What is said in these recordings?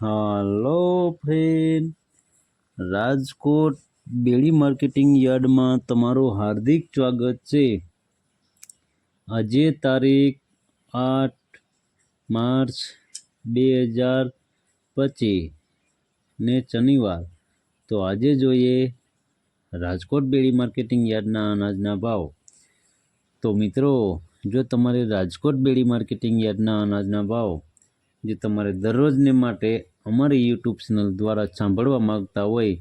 હાલો friend, Rajkot બેડી marketing યાર્ડમાં તમારું હાર્દિક સ્વાગત છે। આજે તારીખ 8 માર્ચ 2025 ને શનિવાર। તો આજે જોઈએ રાજકોટ બેડી માર્કેટિંગ યાર્ડના અનાજના ભાવ। તો મિત્રો, જો તમારે રાજકોટ બેડી માર્કેટિંગ યાર્ડના અનાજના ભાવ જે તમારે દરરોજને માટે અમારી યુટ્યુબ ચેનલ દ્વારા સાંભળવા માંગતા હોય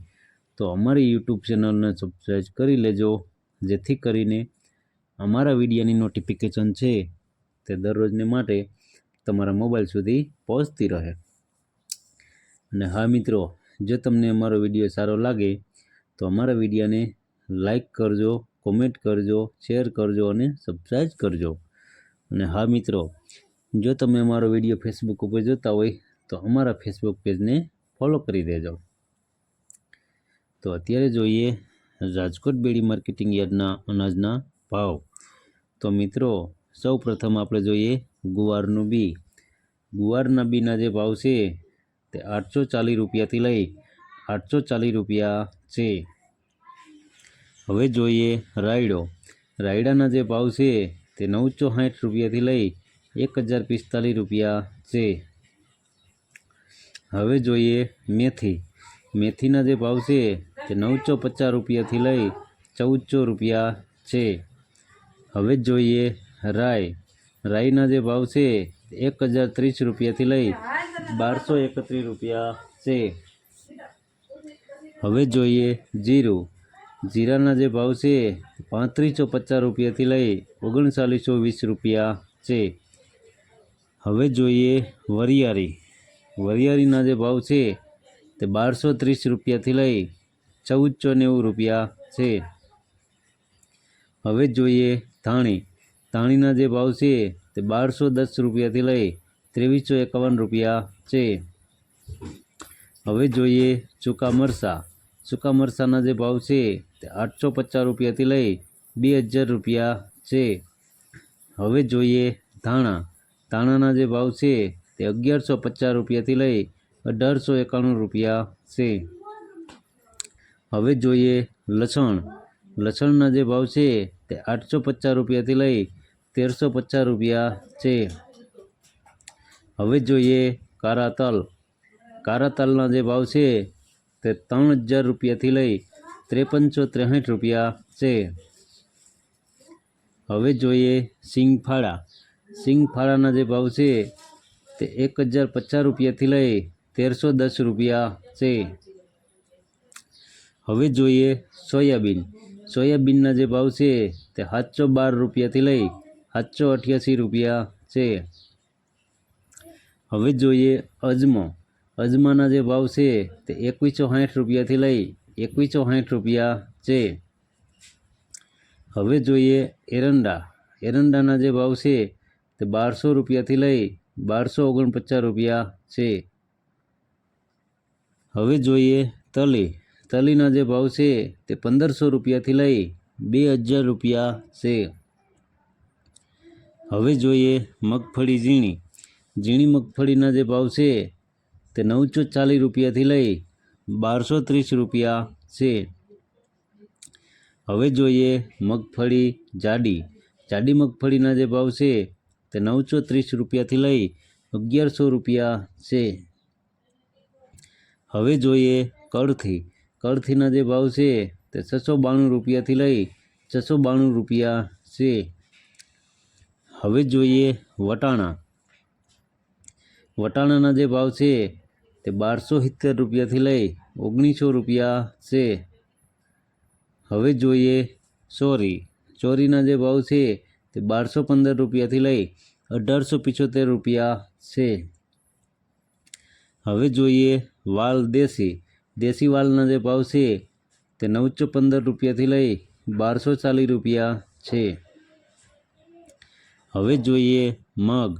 તો અમારી યુટ્યુબ ચેનલને સબસ્ક્રાઈબ કરી લેજો, જેથી કરીને અમારા વિડીયોની નોટિફિકેશન છે તે દરરોજને માટે તમારા મોબાઈલ સુધી પહોંચતી રહે। અને હા મિત્રો, જો તમને અમારો વિડીયો સારો લાગે તો અમારા વિડીયોને લાઈક કરજો, કોમેન્ટ કરજો, શેર કરજો અને સબસ્ક્રાઈબ કરજો। અને હા મિત્રો, જો તમે અમારો વિડીયો ફેસબુક ઉપર જોતા હોય તો અમારા ફેસબુક પેજને ફોલો કરી દેજો। તો અત્યારે જોઈએ રાજકોટ બેડી માર્કેટિંગ યાર્ડના અનાજના ભાવ। તો મિત્રો, સૌ પ્રથમ આપણે જોઈએ ગુવારનું બી। ગુવારના બીના જે ભાવ છે તે 840 રૂપિયાથી લઈ 840 રૂપિયા છે। હવે જોઈએ રાયડો। રાયડાના જે ભાવ છે તે 960 રૂપિયાથી લઈ 1045 રૂપિયા છે। હવે જોઈએ મેથી। મેથીના જે ભાવ છે તે 950 રૂપિયાથી લઈ 1400 રૂપિયા છે। હવે જોઈએ રાઈ। રાઈના જે ભાવ છે તે 1030 રૂપિયાથી લઈ 1231 રૂપિયા છે। હવે જોઈએ જીરું। જીરાના જે ભાવ છે 3550 રૂપિયાથી લઈ 3920 રૂપિયા છે। હવે જોઈએ વરિયાળી। વરિયાળીના જે ભાવ છે તે 1230 રૂપિયાથી લઈ 1490 રૂપિયા છે। હવે જોઈએ ધાણી। ધાણીના જે ભાવ છે તે 1210 રૂપિયાથી લઈ 2351 રૂપિયા છે। હવે જોઈએ સૂકા મરચાં। સૂકા મરચાંના જે ભાવ છે તે 850 રૂપિયાથી લઈ 2000 રૂપિયા છે। હવે જોઈએ ધાણા। ધાણાના જે ભાવ છે તે 1150 રૂપિયાથી લઈ 1891 રૂપિયા છે। હવે જોઈએ લસણ। લસણના જે ભાવ છે તે 850 રૂપિયાથી લઈ 1350 રૂપિયા છે। હવે જોઈએ કારા તલ। કારા તલના જે ભાવ છે તે 3000 રૂપિયાથી લઈ 5363 રૂપિયા છે। હવે જોઈએ સિંગફાળા। સિંગફાળાના જે ભાવ છે તે 1050 રૂપિયાથી લઈ 1310 રૂપિયા છે। હવે જોઈએ સોયાબીન। સોયાબીનના જે ભાવ છે તે 712 રૂપિયાથી લઈ 788 રૂપિયા છે। હવે જોઈએ અજમો। અજમાના જે ભાવ છે તે 2160 રૂપિયાથી લઈ 2160 રૂપિયા છે। હવે જોઈએ એરંડા। એરંડાના જે ભાવ છે તે 1200 રૂપિયાથી લઈ 1249 રૂપિયા છે। હવે જોઈએ તલી। તલીના જે ભાવ છે તે 1500 રૂપિયાથી લઈ 2000 રૂપિયા છે। હવે જોઈએ મગફળી ઝીણી। ઝીણી મગફળીના જે ભાવ છે તે 940 રૂપિયાથી લઈ 1230 રૂપિયા છે। હવે જોઈએ મગફળી જાડી। જાડી મગફળીના જે ભાવ છે તે 930 રૂપિયાથી લઈ 1100 રૂપિયા છે। હવે જોઈએ કળથી। કળથીના જે ભાવ છે તે 692 રૂપિયાથી લઈ 692 રૂપિયા છે। હવે જોઈએ વટાણા। વટાણાના જે ભાવ છે તે 1270 રૂપિયાથી લઈ 1900 રૂપિયા છે। હવે જોઈએ ચોરી। ચોરીના જે ભાવ છે તે 1215 રૂપિયાથી લઈ 1875 રૂપિયા છે। હવે જોઈએ વાલ દેશી। દેશી વાલના જે ભાવ છે તે 915 રૂપિયાથી લઈ 1240 રૂપિયા છે। હવે જોઈએ મગ।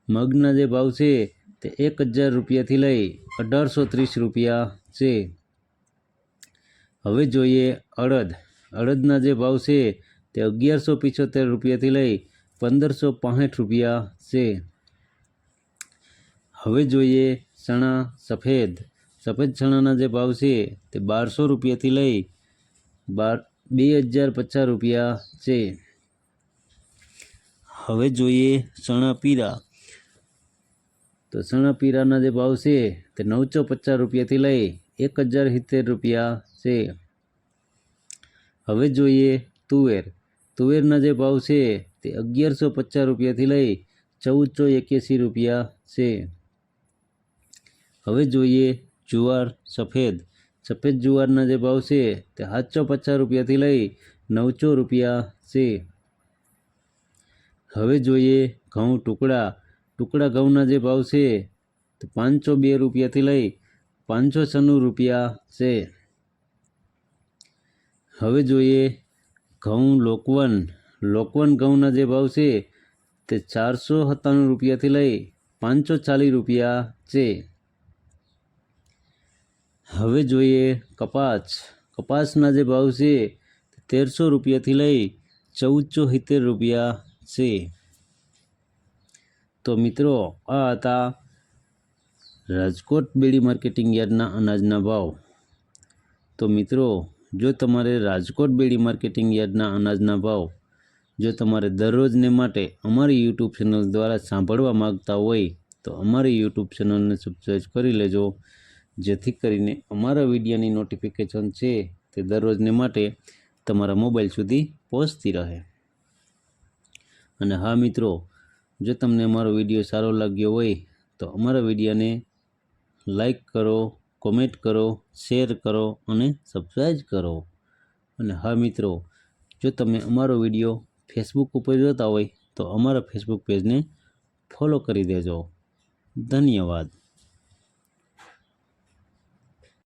મગના જે ભાવ છે તે 1000 રૂપિયાથી લઈ 1830 રૂપિયા છે। હવે જોઈએ અડદ। અડદના જે ભાવ છે તે 1175 રૂપિયાથી લઈ 1565 રૂપિયા છે। હવે જોઈએ ચણા સફેદ ચણાના જે ભાવ છે તે 1200 રૂપિયાથી લઈ 2050 રૂપિયા છે. હવે જોઈએ ચણા પીળા. તો ચણા પીળાના જે ભાવ છે તે 950 રૂપિયાથી લઈ 1070 રૂપિયા છે. હવે જોઈએ તુવેરના જે ભાવ છે તે 1150 રૂપિયાથી લઈ 1481 રૂપિયા છે. હવે જોઈએ જુવાર સફેદ જુવારના જે ભાવ છે તે 750 રૂપિયાથી લઈ 900 રૂપિયા છે. હવે જોઈએ ઘઉં ટુકડા ઘઉંના જે ભાવ છે તે 502 રૂપિયાથી લઈ 596 રૂપિયા છે. હવે જોઈએ ઘઉં લોકવન ઘઉંના જે ભાવ છે તે 497 રૂપિયાથી લઈ 540 રૂપિયા છે. હવે જોઈએ કપાસના જે ભાવ છે તે 1300 રૂપિયાથી લઈ 1470 રૂપિયા છે. તો મિત્રો આ હતા રાજકોટ બેડી માર્કેટિંગ યાર્ડના અનાજના ભાવ. તો મિત્રો જો તમારે રાજકોટ બેડી માર્કેટિંગ યાર્ડના અનાજના ભાવ જો તમારે દરરોજને માટે અમારી યુટ્યુબ ચેનલ દ્વારા સાંભળવા માગતા હોય તો અમારી યુટ્યુબ ચેનલને સબસ્ક્રાઈબ કરી લેજો, જેથી કરીને અમારા વિડીયોની નોટિફિકેશન છે તે દરરોજને માટે તમારા મોબાઈલ સુધી પહોંચતી રહે. અને હા મિત્રો, જો તમને અમારો વિડીયો સારો લાગ્યો હોય તો અમારા વિડીયોને લાઈક કરો, કોમેન્ટ કરો, શેર કરો અને સબસ્ક્રાઈબ કરો. અને હા મિત્રો, જો તમે અમારો વિડીયો ફેસબુક ઉપર જોતા હોય તો અમારા ફેસબુક પેજને ફોલો કરી દેજો. ધન્યવાદ.